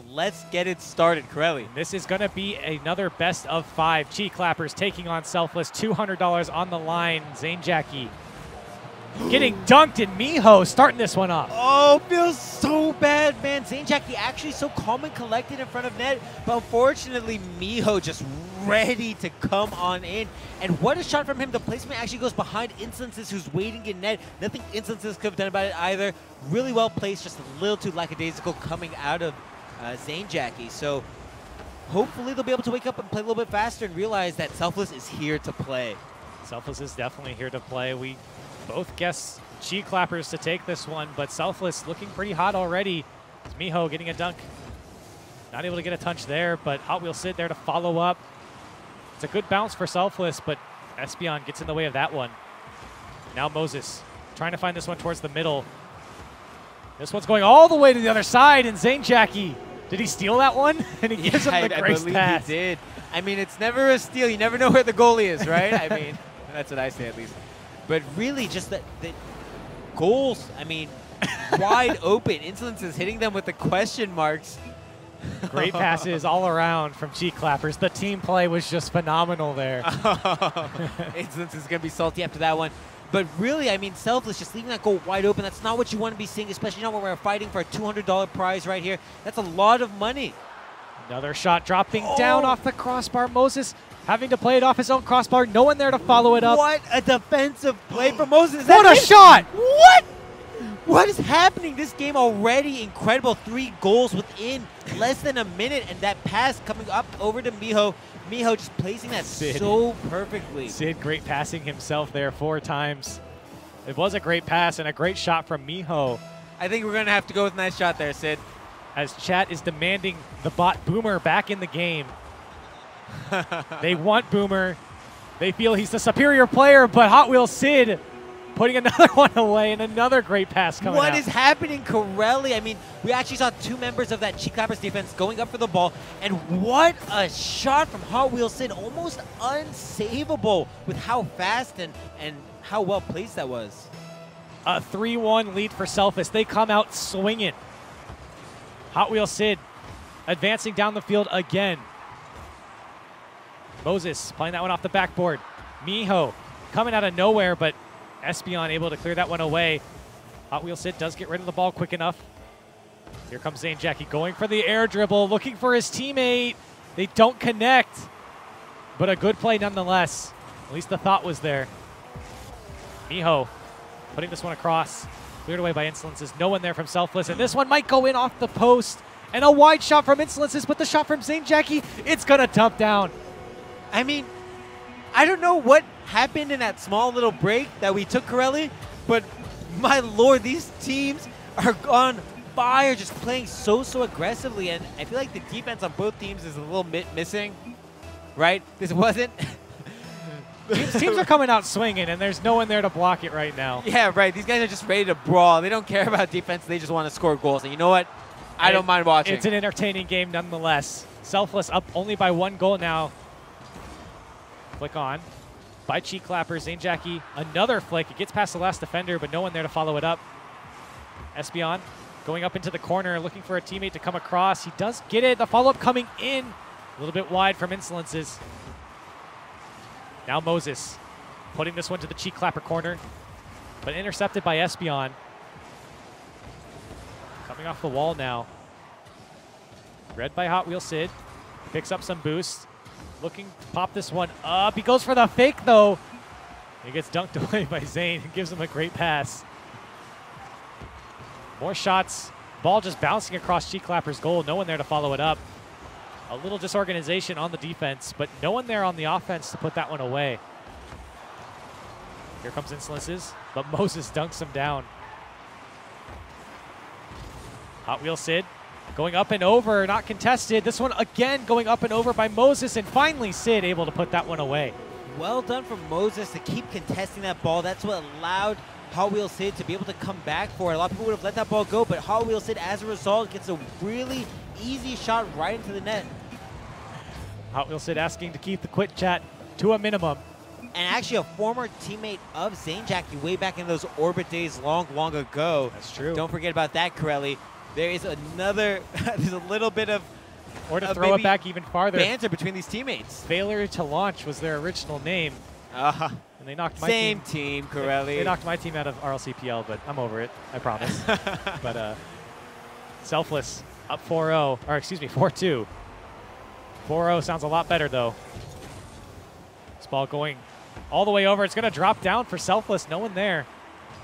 Let's get it started, Corelli. This is going to be another best of 5. Cheek Clappers taking on Selfless. $200 on the line. ShowdownGG getting dunked, and Miho starting this one off. Oh, feels so bad, man. ShowdownGG actually so calm and collected in front of net, but unfortunately, Miho just ready to come on in. And what a shot from him. The placement actually goes behind Instances, who's waiting in net. Nothing Instances could have done about it either. Really well placed, just a little too lackadaisical coming out of ShowdownGG. So hopefully they'll be able to wake up and play a little bit faster and realize that Selfless is here to play. Selfless is definitely here to play. We both guess Cheek Clappers to take this one, but Selfless looking pretty hot already. It's Miho getting a dunk. Not able to get a touch there, but Hot Wheel Sid there to follow up. It's a good bounce for Selfless, but Espeon gets in the way of that one. Now Moses trying to find this one towards the middle. This one's going all the way to the other side, and ShowdownGG, did he steal that one? And he gives him the grace I believe pass. he did. I mean, it's never a steal. You never know where the goalie is, right? I mean, that's what I say at least. But really, just the goals, I mean, wide open. Instances hitting them with the question marks. Great passes all around from Cheek Clappers. The team play was just phenomenal there. Instances is going to be salty after that one. But really, I mean, Selfless just leaving that goal wide open. That's not what you want to be seeing, especially not when we're fighting for a $200 prize right here. That's a lot of money. Another shot dropping down off the crossbar. Moses having to play it off his own crossbar. No one there to follow it up. What a defensive play from Moses. What a shot! What? What is happening? This game already incredible. 3 goals within less than a minute, and that pass coming up over to Miho. Miho just placing that so perfectly. Sid, great passing himself there 4 times. It was a great pass and a great shot from Miho. I think we're going to have to go with a nice shot there, Sid. As chat is demanding the bot Boomer back in the game. They want Boomer. They feel he's the superior player, but Hot Wheel Sid putting another one away, and another great pass coming out. What is happening, Corelli? I mean, we actually saw 2 members of that Cheek Clappers defense going up for the ball, and what a shot from Hot Wheel Sid. Almost unsavable with how fast and how well placed that was. A 3-1 lead for Selfless. They come out swinging. Hot Wheel Sid advancing down the field again. Moses playing that one off the backboard. Miho coming out of nowhere, but Espeon able to clear that one away. Hot Wheel Sid does get rid of the ball quick enough. Here comes ShowdownGG going for the air dribble, looking for his teammate. They don't connect, but a good play nonetheless. At least the thought was there. Miho putting this one across. Cleared away by Insolences. No one there from Selfless, and this one might go in off the post. And a wide shot from Insolences, but the shot from ShowdownGG, it's going to dump down. I mean, I don't know what happened in that small little break that we took, Corelli, but my lord, these teams are on fire, just playing so aggressively, and I feel like the defense on both teams is a little bit missing, right? This wasn't. Teams are coming out swinging, and there's no one there to block it right now. Yeah, right. These guys are just ready to brawl. They don't care about defense. They just want to score goals, and you know what? I don't mind watching. It's an entertaining game nonetheless. Selfless up only by 1 goal now. Flick on by Cheek Clappers. ShowdownGG, another flick. It gets past the last defender, but no one there to follow it up. Espeon going up into the corner, looking for a teammate to come across. He does get it. The follow-up coming in. A little bit wide from Insolences. Now Moses putting this one to the Cheek Clapper corner, but intercepted by Espeon. Coming off the wall now. Read by Hot Wheel Sid. Picks up some boost. Looking to pop this one up. He goes for the fake, though. He gets dunked away by Zane and gives him a great pass. More shots. Ball just bouncing across Cheek Clapper's goal. No one there to follow it up. A little disorganization on the defense, but no one there on the offense to put that one away. Here comes Insolences, but Moses dunks him down. Hot Wheel Sid going up and over, not contested. This one again going up and over by Moses, and finally Sid able to put that one away. Well done from Moses to keep contesting that ball. That's what allowed Hot Wheel Sid to be able to come back for it. A lot of people would have let that ball go, but Hot Wheel Sid, as a result, gets a really easy shot right into the net. Hot Wheel Sid asking to keep the quit chat to a minimum. And actually a former teammate of ShowdownGG way back in those Orbit days long ago. That's true. Don't forget about that, Corelli. there is another, there's a little bit of Or to throw it back even farther. Banter between these teammates. Failure to launch was their original name. And they knocked my team, Corelli. They knocked my team out of RLCPL, but I'm over it. I promise. But Selfless up 4-0, or excuse me, 4-2. 4-0 sounds a lot better, though. This ball going all the way over. It's going to drop down for Selfless. No one there.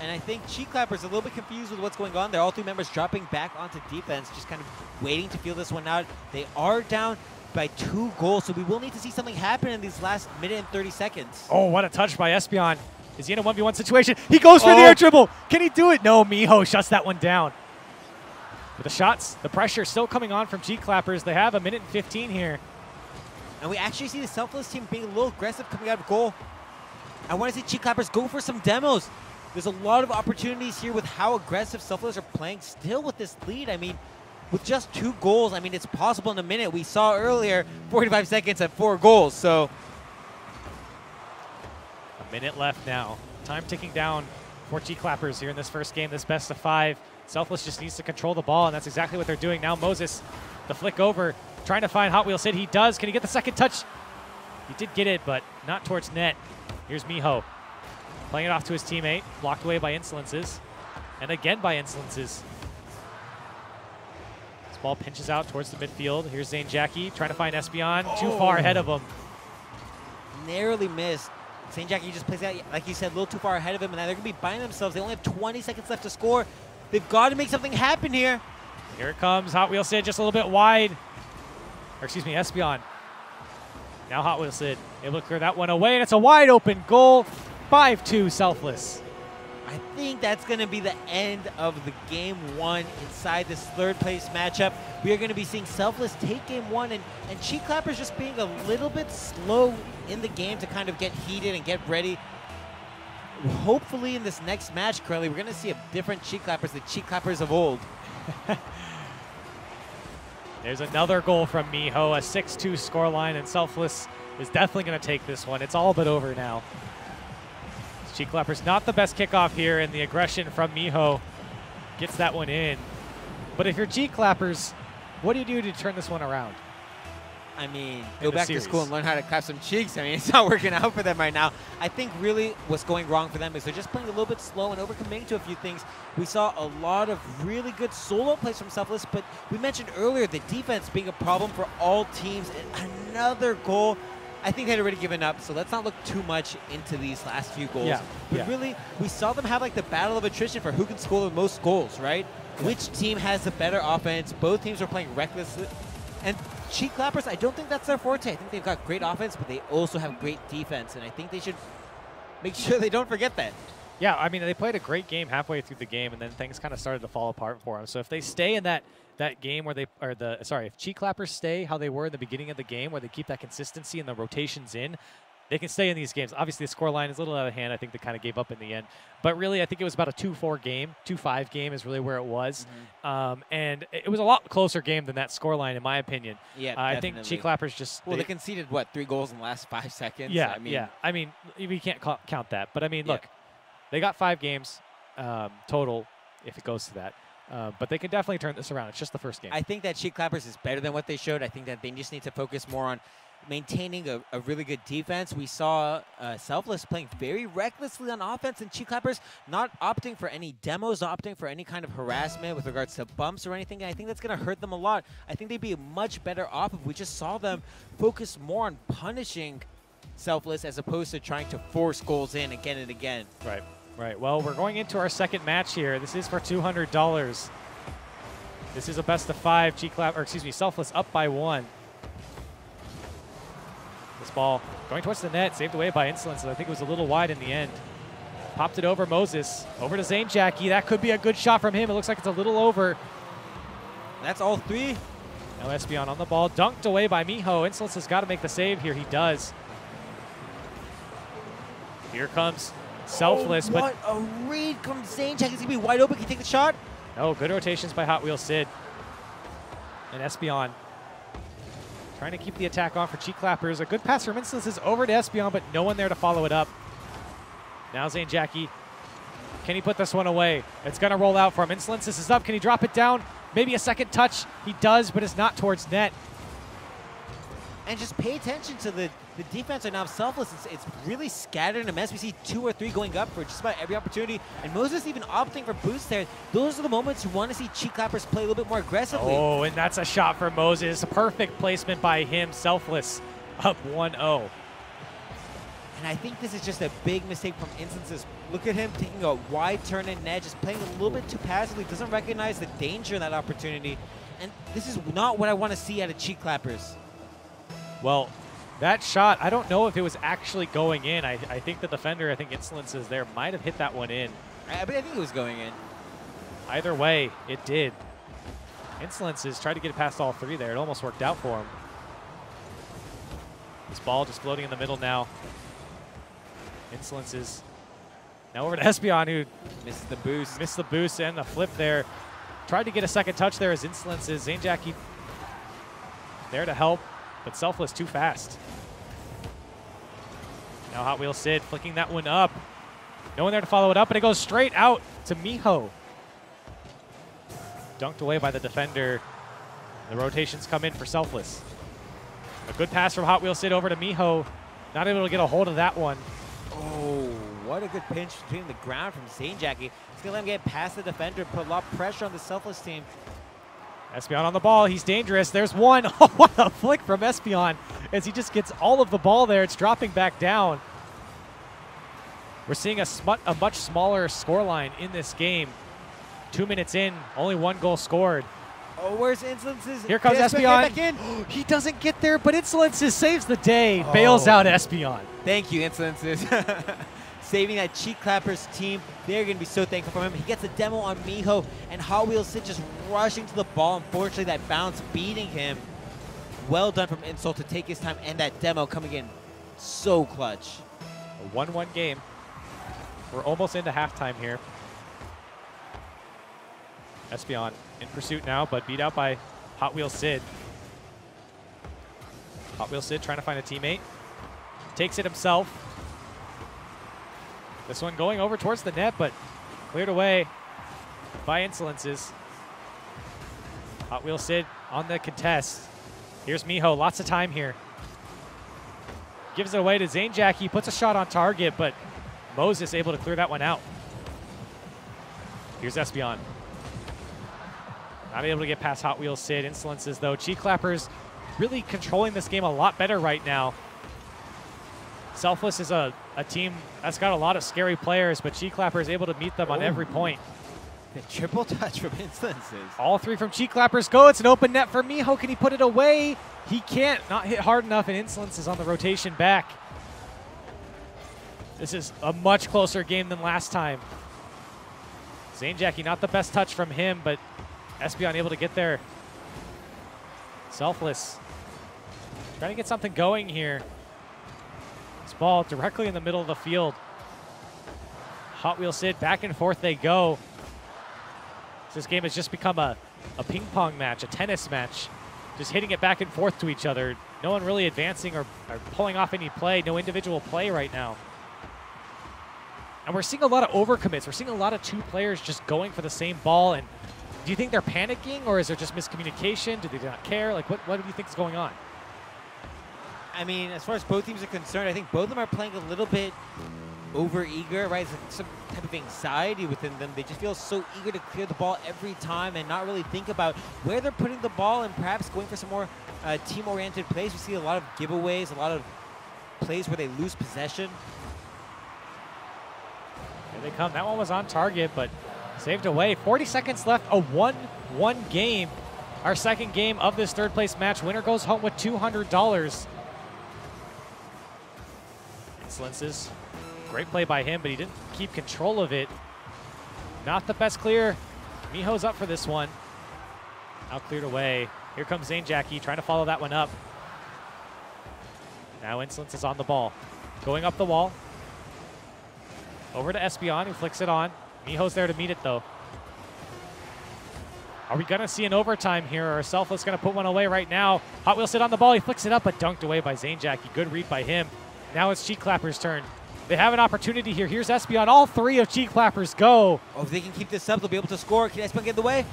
And I think Cheek Clapper's a little bit confused with what's going on there. All three members dropping back onto defense, just kind of waiting to feel this one out. They are down by 2 goals, so we will need to see something happen in these last minute and 30 seconds. Oh, what a touch by Espeon. Is he in a 1v1 situation? He goes for the air dribble. Can he do it? No, Miho shuts that one down. But the shots, the pressure still coming on from Cheek Clappers. They have a minute and 15 here. And we actually see the Selfless team being a little aggressive coming out of goal. I want to see Cheek Clappers go for some demos. There's a lot of opportunities here with how aggressive Selfless are playing still with this lead. I mean, with just 2 goals, I mean, it's possible in a minute. We saw earlier 45 seconds at 4 goals, so. A minute left now. Time ticking down for Cheek Clappers here in this first game, this best of 5. Selfless just needs to control the ball, and that's exactly what they're doing. Now Moses, the flick over, trying to find Hot Wheel Sid. He does. Can he get the second touch? He did get it, but not towards net. Here's Miho. Playing it off to his teammate, blocked away by Insolences, and again by Insolences. This ball pinches out towards the midfield. Here's Zane Jackie trying to find Espeon, too far ahead of him. Narrowly missed. Zane Jackie just plays out, like you said, a little too far ahead of him, and now they're going to be buying themselves. They only have 20 seconds left to score. They've got to make something happen here. Here it comes. Hot Wheel Sid just a little bit wide. Or excuse me, Espeon. Now Hot Wheel Sid able to clear that one away, and it's a wide open goal. 5-2 Selfless. I think that's going to be the end of the game 1 inside this 3rd place matchup. We are going to be seeing Selfless take game 1, and Cheek Clappers just being a little bit slow in the game to kind of get heated and get ready. Hopefully in this next match, Curly, we're going to see a different Cheek Clappers, the Cheek Clappers of old. There's another goal from Miho, a 6-2 scoreline, and Selfless is definitely going to take this one. It's all but over now. Cheek Clappers not the best kickoff here, and the aggression from Miho gets that one in. But if you're Cheek Clappers, what do you do to turn this one around? I mean, go back to school and learn how to clap some cheeks. I mean, it's not working out for them right now. I think really what's going wrong for them is they're just playing a little bit slow and overcommitting to a few things. We saw a lot of really good solo plays from Selfless, but we mentioned earlier the defense being a problem for all teams. And another goal. I think they'd already given up, so let's not look too much into these last few goals. But really, we saw them have like the battle of attrition for who can score the most goals, right? Which team has the better offense? Both teams are playing recklessly. And Cheek Clappers, I don't think that's their forte. I think they've got great offense, but they also have great defense, and I think they should make sure they don't forget that. Yeah, I mean, they played a great game halfway through the game, and then things kind of started to fall apart for them. So if they stay in that game where if Cheek Clappers stay how they were in the beginning of the game, where they keep that consistency and the rotations in, they can stay in these games. Obviously, the scoreline is a little out of hand. I think they kind of gave up in the end. But really, I think it was about a 2-4 game. 2-5 game is really where it was. And it was a lot closer game than that scoreline, in my opinion. Yeah, I think Cheek Clappers just... Well, they conceded, what, 3 goals in the last 5 seconds? Yeah, I mean, we can't count that. But, I mean, look, they got 5 games total, if it goes to that. But they can definitely turn this around. It's just the first game. I think that Cheek Clappers is better than what they showed. I think that they just need to focus more on maintaining a really good defense. We saw Selfless playing very recklessly on offense, and Cheek Clappers not opting for any demos, not opting for any kind of harassment with regards to bumps or anything. And I think that's going to hurt them a lot. I think they'd be much better off if we just saw them focus more on punishing Selfless as opposed to trying to force goals in again and again. Right. Right, well, we're going into our second match here. This is for $200. This is a best of 5. Selfless up by 1. This ball going towards the net, saved away by Insolence. I think it was a little wide in the end. Popped it over Moses, over to Zane Jackie. That could be a good shot from him. It looks like it's a little over. That's all 3. Now Espeon on the ball, dunked away by Miho. Insolence has got to make the save here. He does. Here comes Selfless, what a read from Zane Jackie. He's going to be wide open. Can he take the shot? Oh, good rotations by Hot Wheel Sid. And Espeon trying to keep the attack on for Cheek Clappers. A good pass from Insolences over to Espeon, but no one there to follow it up. Now Zane Jackie. Can he put this one away? It's going to roll out for him. Insolences is up. Can he drop it down? maybe a second touch. He does, but it's not towards net. And just pay attention to the defense right now of Selfless. It's really scattered in a mess. We see 2 or 3 going up for just about every opportunity. And Moses even opting for boosts there. Those are the moments you want to see cheek clappers play a little bit more aggressively. Oh, and that's a shot for Moses. Perfect placement by him. Selfless up 1-0. And I think this is just a big mistake from Instances. Look at him taking a wide turn in net, just playing a little bit too passively. Doesn't recognize the danger in that opportunity. And this is not what I want to see out of cheek clappers. Well, that shot, I don't know if it was actually going in. I think the defender, I think Insolences there, might have hit that one in. I think it was going in. Either way, it did. Insolences tried to get it past all 3 there. It almost worked out for him. This ball just floating in the middle now. Insolences. Now over to Espeon, who misses the boost. Missed the boost and the flip there. Tried to get a second touch there as Insolences. ZaneJackie there to help, but Selfless too fast. Now Hot Wheels Sid flicking that one up. No one there to follow it up, and it goes straight out to Miho. Dunked away by the defender. The rotations come in for Selfless. A good pass from Hot Wheels Sid over to Miho. Not able to get a hold of that one. Oh, what a good pinch between the ground from ZaneJackie. It's going to let him get past the defender, put a lot of pressure on the Selfless team. Espeon on the ball. He's dangerous. There's one. Oh, what a flick from Espeon as he just gets all of the ball there. It's dropping back down. We're seeing a much smaller scoreline in this game. 2 minutes in, only 1 goal scored. Oh, where's Insolences? Here comes Espeon. He doesn't get there, but Insolences saves the day. Bails out Espeon. Thank you, Insolences. Saving that cheek clappers team. They're going to be so thankful for him. He gets a demo on Miho, and Hot Wheels Sid just rushing to the ball. Unfortunately, that bounce beating him. Well done from Insult to take his time, and that demo coming in so clutch. A 1-1 game. We're almost into halftime here. Espeon in pursuit now, but beat out by Hot Wheels Sid. Hot Wheels Sid trying to find a teammate. Takes it himself. This one going over towards the net, but cleared away by Insolences. Hot Wheels Sid on the contest. Here's Miho, lots of time here. Gives it away to ZaneJackie, puts a shot on target, but Moses able to clear that one out. Here's Espeon. Not able to get past Hot Wheels Sid. Insolences, though. Cheek Clappers really controlling this game a lot better right now. Selfless is a team that's got a lot of scary players, but Cheek Clapper is able to meet them on every point. The triple touch from Insolences. All 3 from Cheek Clappers go. It's an open net for Miho. Can he put it away? He can't. Not hit hard enough, and Insolences on the rotation back. This is a much closer game than last time. ZaneJackie, not the best touch from him, but Espeon able to get there. Selfless trying to get something going here. This ball directly in the middle of the field. Hot Wheels Sid, back and forth they go. This game has just become a ping pong match, a tennis match. Just hitting it back and forth to each other. No one really advancing or pulling off any play. No individual play right now. And we're seeing a lot of overcommits. We're seeing a lot of 2 players just going for the same ball. And do you think they're panicking, or is there just miscommunication? Do they not care? Like, what do you think is going on? I mean, as far as both teams are concerned, I think both of them are playing a little bit over-eager, right? It's some type of anxiety within them. They just feel so eager to clear the ball every time and not really think about where they're putting the ball and perhaps going for some more team-oriented plays. We see a lot of giveaways, a lot of plays where they lose possession. Here they come. That one was on target, but saved away. 40 seconds left, a 1-1 game. Our second game of this third-place match. Winner goes home with $200. Insolences. Great play by him, but he didn't keep control of it. Not the best clear. Miho's up for this one. Now cleared away. Here comes ZaneJackie trying to follow that one up. Now Insolence is on the ball. Going up the wall. Over to Espeon, who flicks it on. Miho's there to meet it, though. Are we going to see an overtime here, or is Selfless going to put one away right now? Hot Wheels Sid on the ball. He flicks it up, but dunked away by ZaneJackie. Good read by him. Now it's Cheek Clapper's turn. They have an opportunity here. Here's Espeon. All 3 of Cheek Clappers go. Oh, if they can keep this up, they'll be able to score. Can Espeon get in the way?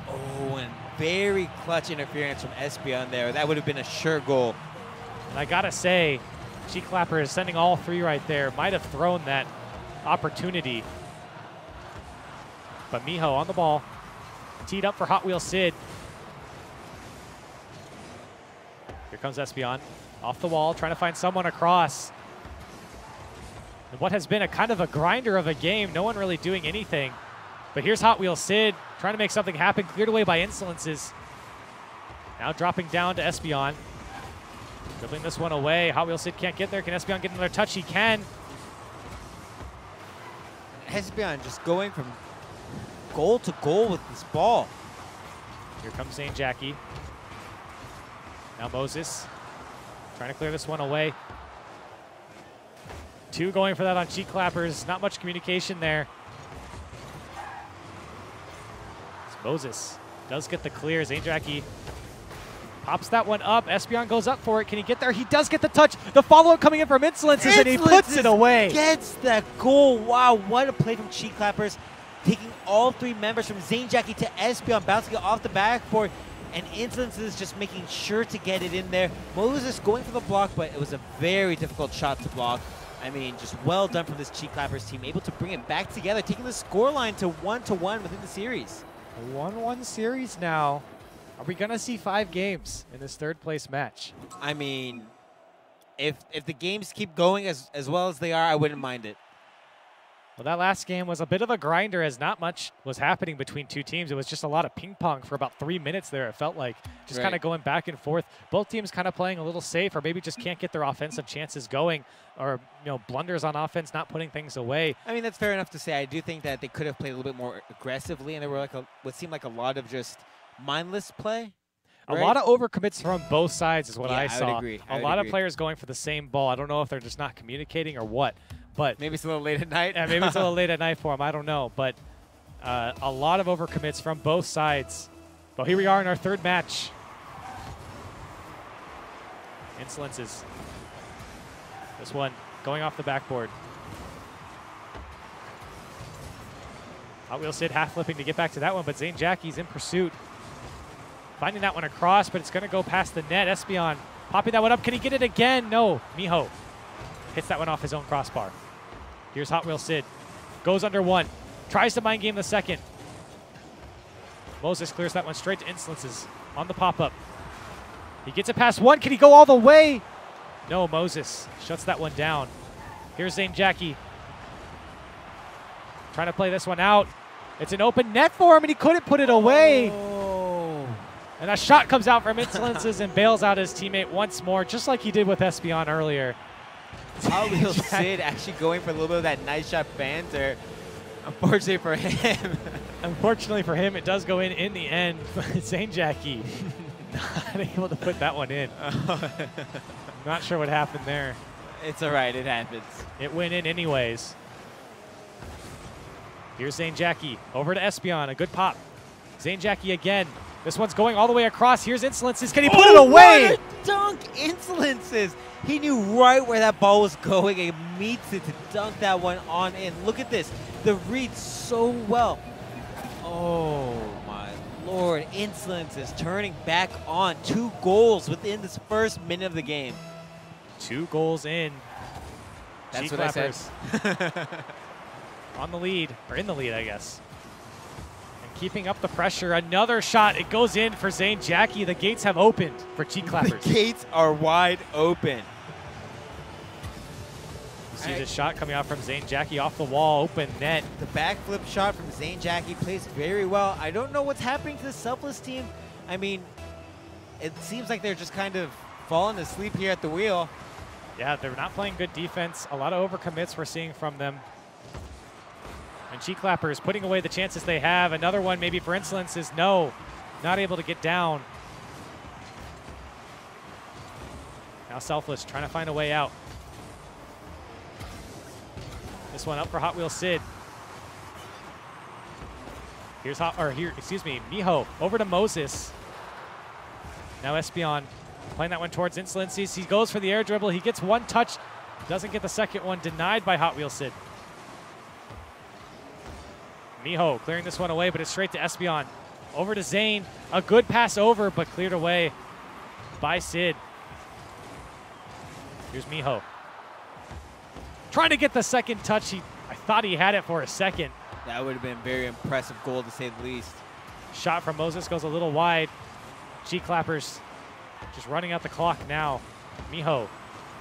Oh, and very clutch interference from Espeon there. That would have been a sure goal. And I gotta say, Cheek Clapper is sending all three right there. Might have thrown that opportunity. But Miho on the ball. Teed up for Hot Wheel Sid. Here comes Espeon. Off the wall, trying to find someone across. And what has been a kind of a grinder of a game. No one really doing anything. But here's Hot Wheel Sid trying to make something happen. Cleared away by Insolences. Now dropping down to Espeon. Dribbling this one away. Hot Wheel Sid can't get there. Can Espeon get another touch? He can. Espeon just going from goal to goal with this ball. Here comes Zane Jackie. Now Moses trying to clear this one away. Two going for that on Cheek Clappers. Not much communication there. Moses does get the clear. Zane Jackie pops that one up. Espeon goes up for it. Can he get there? He does get the touch. The follow-up coming in from Insolences, and he puts it away. Gets that goal. Wow, what a play from Cheek Clappers. Taking all three members from Zane Jackie to Espeon, bouncing it off the backboard, and Insolences just making sure to get it in there. Moses going for the block, but it was a very difficult shot to block. I mean, just well done from this Cheek Clappers team, able to bring it back together, taking the scoreline to 1-1 within the series. A 1-1 series now. Are we going to see 5 games in this third place match? I mean, if the games keep going as well as they are, I wouldn't mind it. Well, that last game was a bit of a grinder as not much was happening between two teams. It was just a lot of ping pong for about 3 minutes there, it felt like. Just kind of going back and forth. Both teams kind of playing a little safe, or maybe just can't get their offensive chances going, or blunders on offense, not putting things away. I mean, that's fair enough to say. I do think that they could have played a little bit more aggressively, and there were what seemed like a lot of just mindless play. Right? A lot of overcommits from both sides is what I saw. I would agree. A lot of players going for the same ball. I don't know if they're just not communicating or what. But maybe it's a little late at night. Yeah, maybe it's a little late at night for them. I don't know. But a lot of overcommits from both sides. Well, here we are in our third match. Insolences. This one going off the backboard. Hot Wheel Sid half flipping to get back to that one, but Zane Jackie's in pursuit. Finding that one across, but it's going to go past the net. Espeon popping that one up. Can he get it again? No. Miho hits that one off his own crossbar. Here's Hot Wheel Sid. Goes under one. Tries to mind game the second. Moses clears that one straight to Insolences on the pop-up. He gets it past one. Can he go all the way? No, Moses shuts that one down. Here's Zane Jackie. Trying to play this one out. It's an open net for him, and he couldn't put it away. Oh. And a shot comes out from Insolences and bails out his teammate once more, just like he did with Espeon earlier. Hot Wheel Sid actually going for a little bit of that nice shot banter. Unfortunately for him. Unfortunately for him, it does go in the end. Zane Jackie not able to put that one in. Not sure what happened there. It's all right. It happens. It went in anyways. Here's Zane Jackie over to Espeon. A good pop. Zane Jackie again. This one's going all the way across. Here's Insolences. Can he put it away? What a dunk, Insolences. He knew right where that ball was going and meets it to dunk that one on in. Look at this. The read so well. Oh, my Lord. Insolences turning back on. 2 goals within this first minute of the game. 2 goals in. That's what I said. On the lead, or in the lead, I guess. And keeping up the pressure. Another shot. It goes in for Zane Jackie. The gates have opened for Cheek Clappers. The gates are wide open. You see the shot coming out from Zane Jackie off the wall, open net. The backflip shot from Zane Jackie plays very well. I don't know what's happening to the Selfless team. I mean, it seems like they're just kind of falling asleep here at the wheel. Yeah, they're not playing good defense. A lot of overcommits we're seeing from them. And Cheek Clappers putting away the chances they have. Another one maybe for Insolences. No, not able to get down. Now Selfless trying to find a way out. This one up for Hot Wheel Sid. Here's Miho over to Moses. Now Espeon playing that one towards Insolences. He goes for the air dribble. He gets one touch. Doesn't get the second one. Denied by Hot Wheel Sid. Miho clearing this one away, but it's straight to Espeon. Over to Zane. A good pass over, but cleared away by Sid. Here's Miho. Trying to get the second touch. I thought he had it for a second. That would have been a very impressive goal, to say the least. Shot from Moses goes a little wide. Cheek clappers just running out the clock now. Miho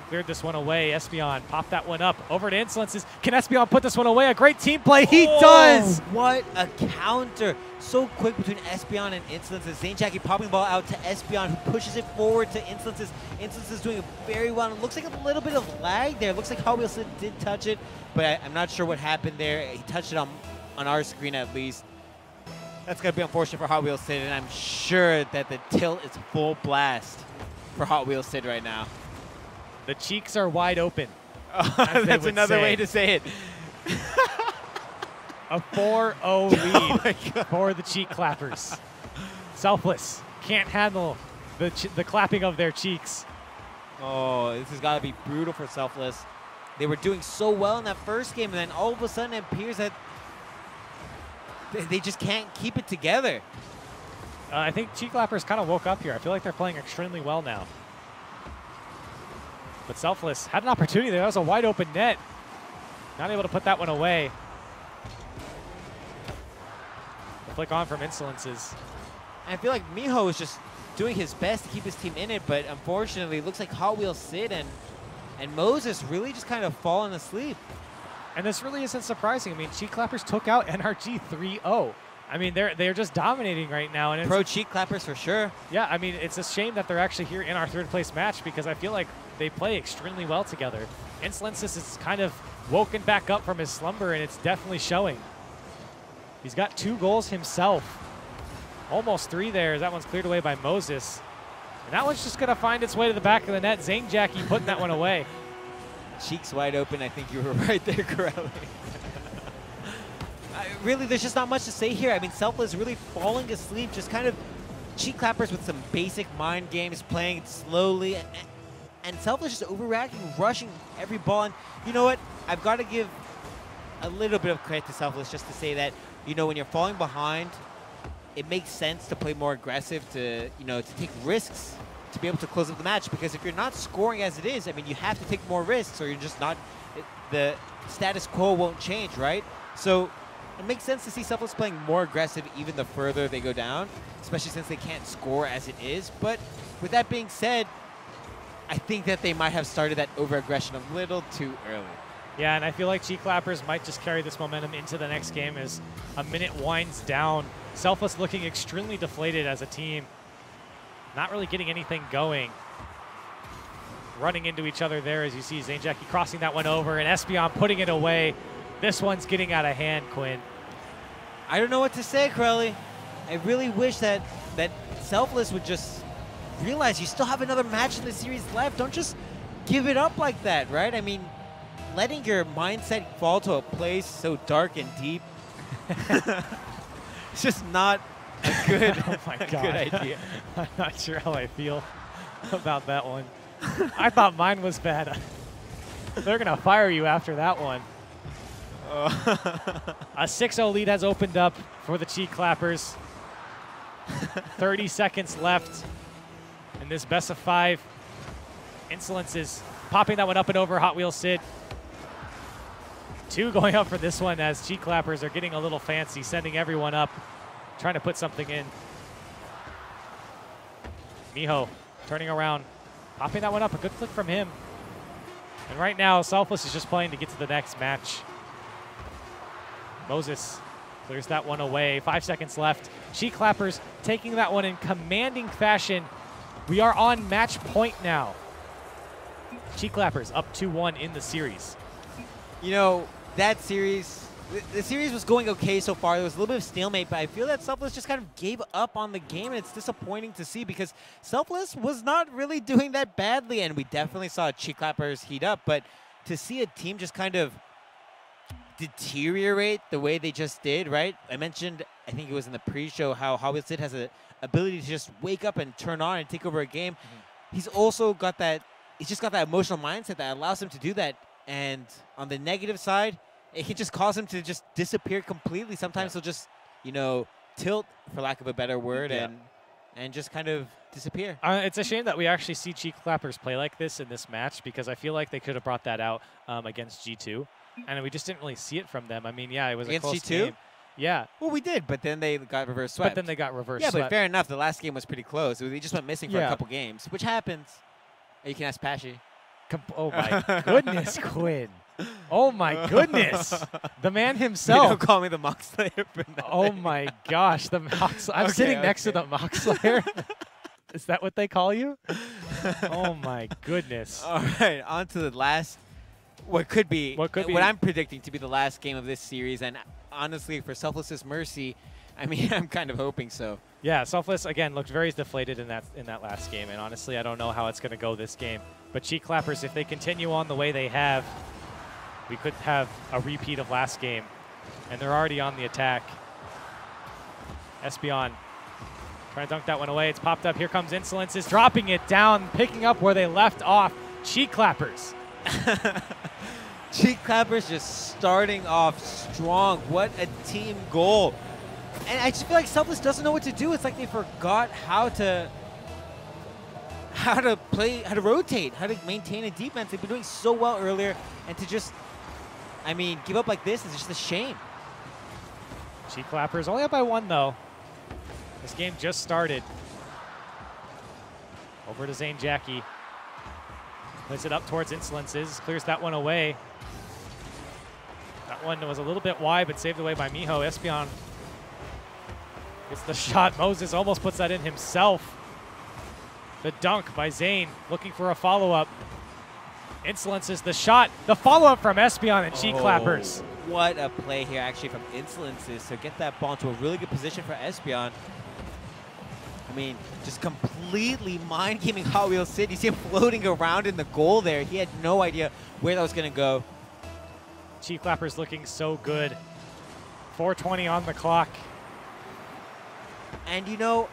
cleared this one away. Espeon popped that one up. Over to Insolences. Can Espeon put this one away? A great team play. He does! What a counter. So quick between Espeon and Insolences. ZaneJackie popping the ball out to Espeon, who pushes it forward to Insolences. Insolences doing it very well. And it looks like a little bit of lag there. It looks like Hot Wheels did touch it, but I'm not sure what happened there. He touched it on our screen at least. That's going to be unfortunate for Hot Wheels Sid, and I'm sure that the tilt is full blast for Hot Wheels Sid right now. The cheeks are wide open. That's another way to say it. A 4-0 lead for the cheek clappers. Selfless can't handle the clapping of their cheeks. Oh, this has got to be brutal for Selfless. They were doing so well in that first game, and then all of a sudden it appears that they just can't keep it together. I think cheek clappers kind of woke up here. I feel like they're playing extremely well now. But Selfless had an opportunity there. That was a wide open net. Not able to put that one away. The flick on from Insolences. I feel like Miho is just doing his best to keep his team in it, but unfortunately, it looks like Hot Wheels Sid and Moses really just kind of falling asleep. And this really isn't surprising. I mean, cheek clappers took out NRG 3-0. I mean, they're just dominating right now. And pro cheek clappers for sure. Yeah, I mean, it's a shame that they're actually here in our third place match, because I feel like they play extremely well together. Insolences is kind of woken back up from his slumber, and it's definitely showing. He's got 2 goals himself. Almost 3 there. That one's cleared away by Moses. And that one's just going to find its way to the back of the net. ZaneJackie putting that one away. Cheeks wide open. I think you were right there, Corelli. Really, there's just not much to say here. I mean, Selfless really falling asleep, just kind of cheek clappers with some basic mind games, playing it slowly, and Selfless just overreacting, rushing every ball. And you know what? I've got to give a little bit of credit to Selfless just to say that, you know, when you're falling behind, it makes sense to play more aggressive, to, you know, to take risks to be able to close up the match. Because if you're not scoring as it is, I mean, you have to take more risks, or you're just not, the status quo won't change, right? So it makes sense to see Selfless playing more aggressive even the further they go down, especially since they can't score as it is. But with that being said, I think that they might have started that over-aggression a little too early. Yeah, and I feel like cheek clappers might just carry this momentum into the next game as a minute winds down. Selfless looking extremely deflated as a team. Not really getting anything going. Running into each other there as you see ZaneJackie crossing that one over, and Espeon putting it away. This one's getting out of hand, Quinn. I don't know what to say, Corelli. I really wish that Selfless would just realize you still have another match in the series left. Don't just give it up like that, right? I mean, letting your mindset fall to a place so dark and deep, it's just not a good, oh my God. good idea. I'm not sure how I feel about that one. I thought mine was bad. They're going to fire you after that one. A 6-0 lead has opened up for the cheek clappers. 30 seconds left in this best of 5. Insolences popping that one up and over Hot Wheels Sid. 2 going up for this one as cheek clappers are getting a little fancy, sending everyone up, trying to put something in. Miho turning around, popping that one up. A good flick from him. And right now, Selfless is just playing to get to the next match. Moses clears that one away. 5 seconds left. Cheek clappers taking that one in commanding fashion. We are on match point now. Cheek clappers up 2-1 in the series. You know, that series, the series was going okay so far. There was a little bit of stalemate, but I feel that Selfless just kind of gave up on the game, and it's disappointing to see because Selfless was not really doing that badly, and we definitely saw cheek clappers heat up, but to see a team just kind of deteriorate the way they just did, right? I mentioned, I think it was in the pre-show, how Hot Wheels Sid has the ability to just wake up and turn on and take over a game. He's also got that, he's just got that emotional mindset that allows him to do that. And on the negative side, it can just cause him to just disappear completely. Sometimes he'll just, you know, tilt, for lack of a better word, and just kind of disappear. It's a shame that we actually see Cheek Clappers play like this in this match, because I feel like they could have brought that out against G2, and we just didn't really see it from them. I mean, yeah, it was against a close G2? game. Yeah. Well, we did, but then they got reverse swept. But then they got reverse swept. Yeah, but fair enough. The last game was pretty close. They just went missing for a couple games, which happens. You can ask Pashy. Oh, my goodness, Quinn. Oh, my goodness. The man himself. You don't call me the Mock Slayer for that. Oh, my gosh. The Mock Slayer. I'm sitting next to the Mock Slayer. Is that what they call you? Oh, my goodness. All right, on to the last, what I'm predicting to be the last game of this series. And honestly, for Selfless's Mercy, I mean, I'm kind of hoping so. Yeah, Selfless, again, looked very deflated in that last game. And honestly, I don't know how it's going to go this game. But Cheek Clappers, if they continue on the way they have, we could have a repeat of last game. And they're already on the attack. Espeon trying to dunk that one away. It's popped up. Here comes Insolence, is dropping it down, picking up where they left off. Cheek Clappers. Cheek Clappers just starting off strong. What a team goal. And I just feel like Selfless doesn't know what to do. It's like they forgot how to play, how to rotate, how to maintain a defense. They've been doing so well earlier, and to just, I mean, give up like this is just a shame. Cheek Clappers only up by 1, though. This game just started. Over to ShowdownGG. Plays it up towards Insolences. Clears that one away. That one was a little bit wide, but saved away by Miho. Espeon gets the shot. Moses almost puts that in himself. The dunk by Zane, looking for a follow-up. Insolences, the shot. The follow-up from Espeon and Cheek Clappers. What a play here, actually, from Insolences to get that ball into a really good position for Espeon. I mean, just completely mind-gaming Hot Wheels Sid. You see him floating around in the goal there. He had no idea where that was going to go. Cheek Clappers looking so good. 4:20 on the clock. And, you know,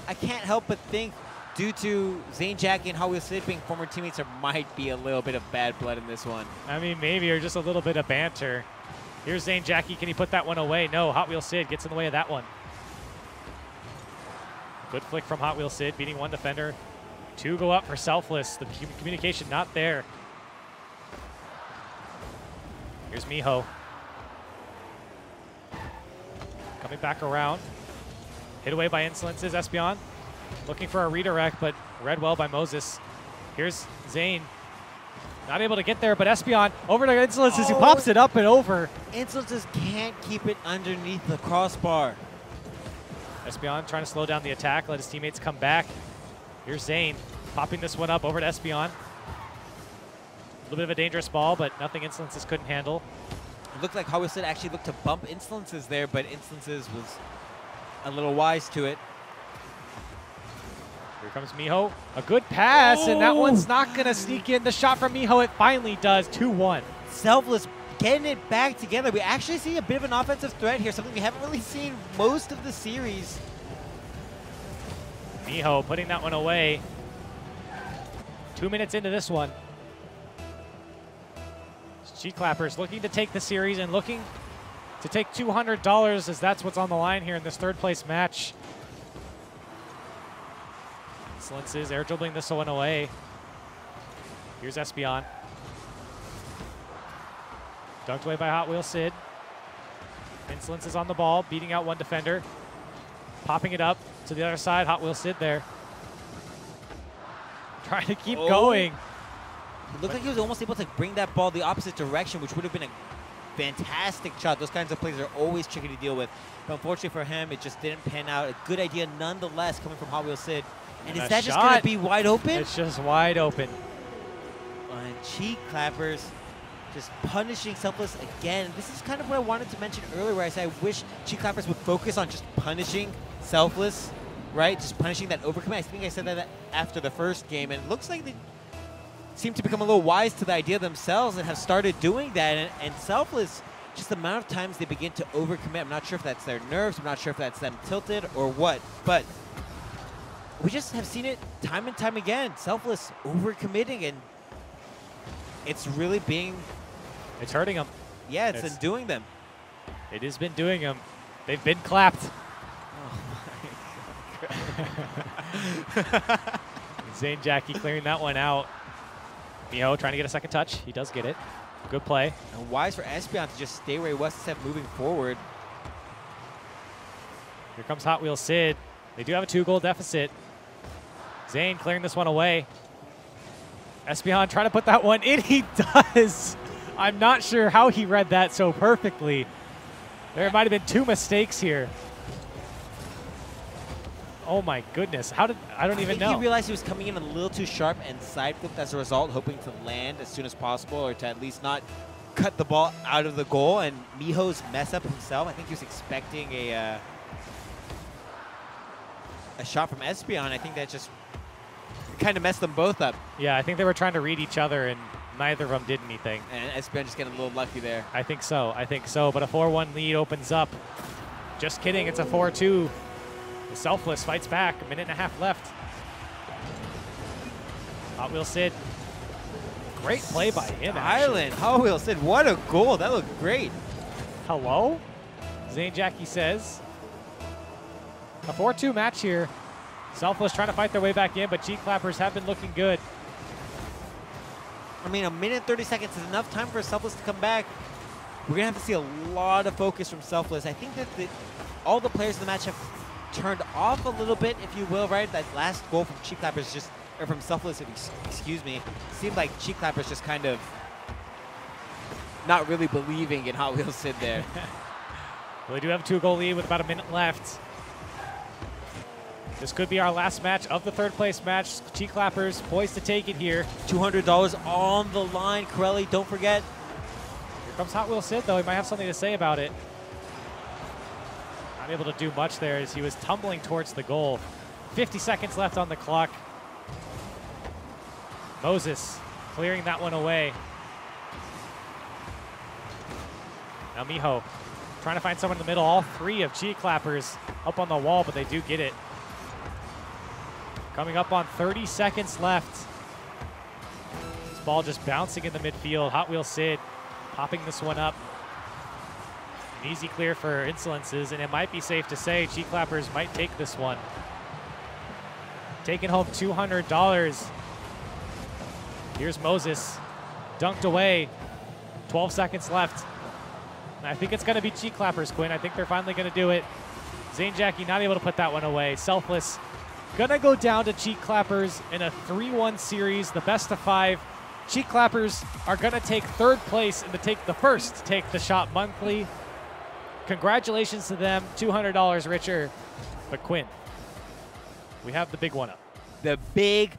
I can't help but think, due to ShowdownGG and Hot Wheels Sid being former teammates, there might be a little bit of bad blood in this one. I mean, maybe, or just a little bit of banter. Here's ShowdownGG. Can he put that one away? No, Hot Wheels Sid gets in the way of that one. Good flick from Hot Wheels Sid, beating one defender. 2 go up for Selfless. The communication not there. Here's Miho. Coming back around. Hit away by Insolences. Espeon looking for a redirect, but read well by Moses. Here's Zane. Not able to get there, but Espeon over to Insolences. He pops it up and over. Insolences can't keep it underneath the crossbar. Espeon trying to slow down the attack, let his teammates come back. Here's Zane popping this one up over to Espeon. A little bit of a dangerous ball, but nothing Insolences couldn't handle. It looked like Hot Wheels Sid actually looked to bump Insolences there, but Insolences was a little wise to it. Here comes Miho. A good pass, and that one's not going to sneak in. The shot from Miho, it finally does. 2-1. Selfless getting it back together. We actually see a bit of an offensive threat here, something we haven't really seen most of the series. Miho putting that one away. 2 minutes into this one. Cheek Clappers looking to take the series and looking to take $200, as that's what's on the line here in this third-place match. Insolences air dribbling this one away. Here's Espeon. Dunked away by Hot Wheels Sid. Insolences on the ball, beating out one defender. Popping it up to the other side. Hot Wheels Sid there. Trying to keep going. It looked like he was almost able to bring that ball the opposite direction, which would have been a fantastic shot. Those kinds of plays are always tricky to deal with. But unfortunately for him, it just didn't pan out. A good idea nonetheless coming from Hot Wheels Sid. And is that just going to be wide open? It's just wide open. And Cheek Clappers just punishing Selfless again. This is kind of what I wanted to mention earlier, where I said I wish Cheek Clappers would focus on just punishing Selfless, right? Just punishing that overcommit. I think I said that after the first game, and it looks like they seem to become a little wise to the idea themselves and have started doing that. And Selfless, just the amount of times they begin to overcommit, I'm not sure if that's their nerves, I'm not sure if that's them tilted or what, but we just have seen it time and time again. Selfless overcommitting, and it's really being... It's hurting them. Yeah, it's been doing them. It has been doing them. They've been clapped. ShowdownGG clearing that one out. Miho trying to get a second touch. He does get it. Good play. And wise for Espeon to just stay where he was instead of moving forward. Here comes Hot Wheels Sid. They do have a 2-goal deficit. Zane clearing this one away. Espeon trying to put that one in. He does. I'm not sure how he read that so perfectly. There might have been 2 mistakes here. Oh my goodness. How did I don't even know. He realized he was coming in a little too sharp and side flipped as a result, hoping to land as soon as possible or to at least not cut the ball out of the goal. And Miho's mess up himself. I think he was expecting a shot from Espeon. I think that just kind of messed them both up. Yeah, I think they were trying to read each other, and neither of them did anything. And Espeon just getting a little lucky there. I think so. I think so. But a 4-1 lead opens up. Just kidding. It's a 4-2. Selfless fights back. A minute and a half left. Hot Wheels Sid. Great play by him. Island. Hot Wheels Sid. What a goal. That looked great. Hello? ShowdownGG says. A 4-2 match here. Selfless trying to fight their way back in, but Cheek Clappers have been looking good. I mean, a minute and 30 seconds is enough time for Selfless to come back. We're going to have to see a lot of focus from Selfless. I think that all the players in the match have turned off a little bit, if you will, right? That last goal from Cheek Clappers just, or from Selfless, excuse me, seemed like Cheek Clappers just kind of not really believing in Hot Wheels Sid there. Well, they do have a 2-goal lead with about a minute left. This could be our last match of the third-place match. Cheek Clappers poised to take it here. $200 on the line. Corelli, don't forget. Here comes Hot Wheels Sid, though. He might have something to say about it. Not able to do much there as he was tumbling towards the goal. 50 seconds left on the clock. Moses clearing that one away. Now Miho trying to find someone in the middle. All 3 of Cheek Clappers up on the wall, but they do get it. Coming up on 30 seconds left. This ball just bouncing in the midfield. Hot Wheels Sid popping this one up. An easy clear for Insolences, and it might be safe to say Cheek Clappers might take this one. Taking home $200. Here's Moses. Dunked away. 12 seconds left. And I think it's going to be Cheek Clappers, Quinn. I think they're finally going to do it. ShowdownGG not able to put that one away. Selfless gonna go down to Cheek Clappers in a 3-1 series, the best of 5. Cheek Clappers are gonna take 3rd place and the first to take the shot monthly. Congratulations to them, $200 richer. But Quinn, we have the big one up. The big